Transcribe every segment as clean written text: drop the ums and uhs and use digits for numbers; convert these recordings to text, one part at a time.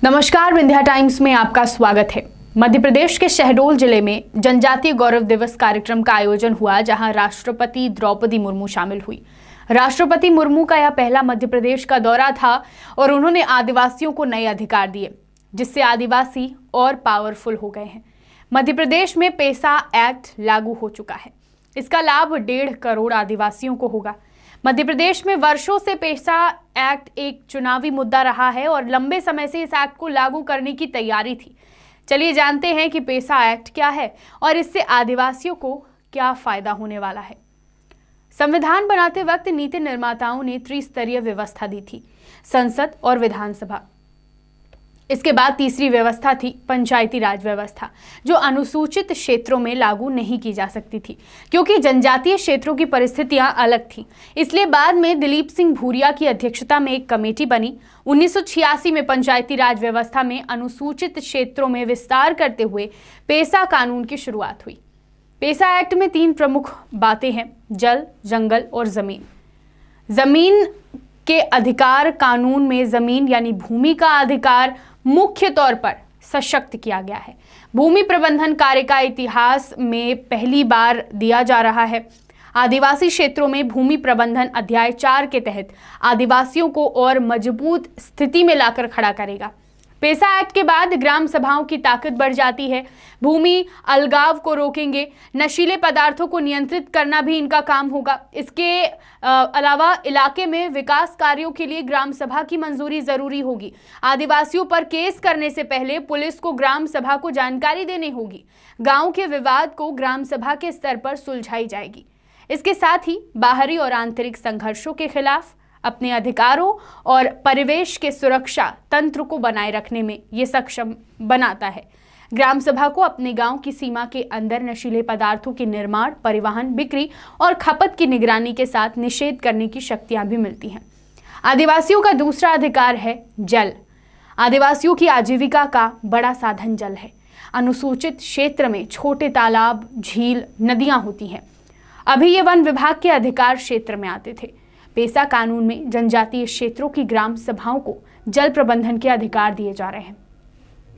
नमस्कार, विंध्या टाइम्स में आपका स्वागत है। मध्य प्रदेश के शहडोल जिले में जनजातीय गौरव दिवस कार्यक्रम का आयोजन हुआ, जहां राष्ट्रपति द्रौपदी मुर्मू शामिल हुई। राष्ट्रपति मुर्मू का यह पहला मध्य प्रदेश का दौरा था और उन्होंने आदिवासियों को नए अधिकार दिए, जिससे आदिवासी और पावरफुल हो गए हैं। मध्य प्रदेश में पेसा एक्ट लागू हो चुका है। इसका लाभ 1.5 करोड़ आदिवासियों को होगा। मध्य प्रदेश में वर्षों से पेसा एक्ट एक चुनावी मुद्दा रहा है और लंबे समय से इस एक्ट को लागू करने की तैयारी थी। चलिए जानते हैं कि पेसा एक्ट क्या है और इससे आदिवासियों को क्या फायदा होने वाला है। संविधान बनाते वक्त नीति निर्माताओं ने त्रिस्तरीय व्यवस्था दी थी, संसद और विधानसभा। इसके बाद तीसरी व्यवस्था थी पंचायती राज व्यवस्था, जो अनुसूचित क्षेत्रों में लागू नहीं की जा सकती थी, क्योंकि जनजातीय क्षेत्रों की परिस्थितियां अलग थीं। इसलिए बाद में दिलीप सिंह भूरिया की अध्यक्षता में एक कमेटी बनी। 1986 में पंचायती राज व्यवस्था में अनुसूचित क्षेत्रों में विस्तार करते हुए पेसा कानून की शुरुआत हुई। पेसा एक्ट में 3 प्रमुख बातें हैं: जल, जंगल और जमीन। जमीन के अधिकार कानून में जमीन यानी भूमि का अधिकार मुख्य तौर पर सशक्त किया गया है। भूमि प्रबंधन कार्य का इतिहास में पहली बार दिया जा रहा है। आदिवासी क्षेत्रों में भूमि प्रबंधन अध्याय 4 के तहत आदिवासियों को और मजबूत स्थिति में लाकर खड़ा करेगा। पेसा एक्ट के बाद ग्राम सभाओं की ताकत बढ़ जाती है। भूमि अलगाव को रोकेंगे, नशीले पदार्थों को नियंत्रित करना भी इनका काम होगा। इसके अलावा इलाके में विकास कार्यों के लिए ग्राम सभा की मंजूरी जरूरी होगी। आदिवासियों पर केस करने से पहले पुलिस को ग्राम सभा को जानकारी देनी होगी। गांव के विवाद को ग्राम सभा के स्तर पर सुलझाई जाएगी। इसके साथ ही बाहरी और आंतरिक संघर्षों के खिलाफ अपने अधिकारों और परिवेश के सुरक्षा तंत्र को बनाए रखने में ये सक्षम बनाता है। ग्राम सभा को अपने गांव की सीमा के अंदर नशीले पदार्थों के निर्माण, परिवहन, बिक्री और खपत की निगरानी के साथ निषेध करने की शक्तियां भी मिलती हैं। आदिवासियों का दूसरा अधिकार है जल। आदिवासियों की आजीविका का बड़ा साधन जल है। अनुसूचित क्षेत्र में छोटे तालाब, झील, नदियां होती हैं। अभी ये वन विभाग के अधिकार क्षेत्र में आते थे। पेसा कानून में जनजातीय क्षेत्रों की ग्राम सभाओं को जल प्रबंधन के अधिकार दिए जा रहे हैं।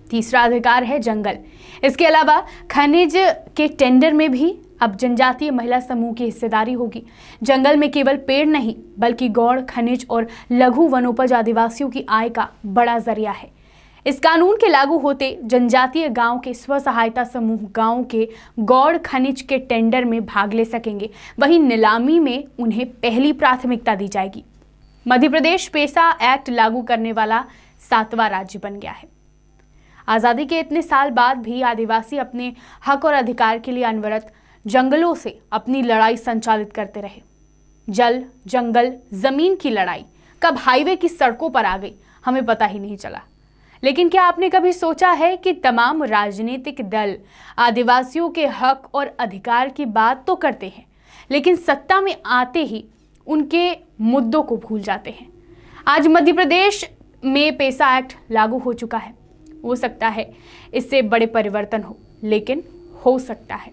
तीसरा अधिकार है जंगल। इसके अलावा खनिज के टेंडर में भी अब जनजातीय महिला समूह की हिस्सेदारी होगी। जंगल में केवल पेड़ नहीं, बल्कि गौड़, खनिज और लघु वनोपज आदिवासियों की आय का बड़ा जरिया है। इस कानून के लागू होते जनजातीय गांव के स्व सहायता समूह गांव के गौड़ खनिज के टेंडर में भाग ले सकेंगे। वहीं नीलामी में उन्हें पहली प्राथमिकता दी जाएगी। मध्य प्रदेश पेसा एक्ट लागू करने वाला 7वां राज्य बन गया है। आज़ादी के इतने साल बाद भी आदिवासी अपने हक और अधिकार के लिए अनवरत जंगलों से अपनी लड़ाई संचालित करते रहे। जल, जंगल, जमीन की लड़ाई कब हाईवे की सड़कों पर आ गई, हमें पता ही नहीं चला। लेकिन क्या आपने कभी सोचा है कि तमाम राजनीतिक दल आदिवासियों के हक और अधिकार की बात तो करते हैं, लेकिन सत्ता में आते ही उनके मुद्दों को भूल जाते हैं। आज मध्य प्रदेश में पेसा एक्ट लागू हो चुका है। हो सकता है इससे बड़े परिवर्तन हो, लेकिन हो सकता है,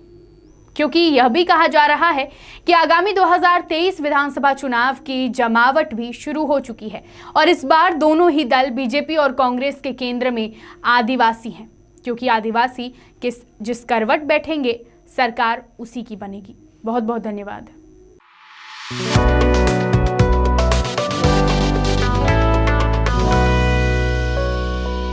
क्योंकि यह भी कहा जा रहा है कि आगामी 2023 विधानसभा चुनाव की जमावट भी शुरू हो चुकी है और इस बार दोनों ही दल बीजेपी और कांग्रेस के केंद्र में आदिवासी हैं, क्योंकि आदिवासी जिस करवट बैठेंगे सरकार उसी की बनेगी। बहुत बहुत धन्यवाद।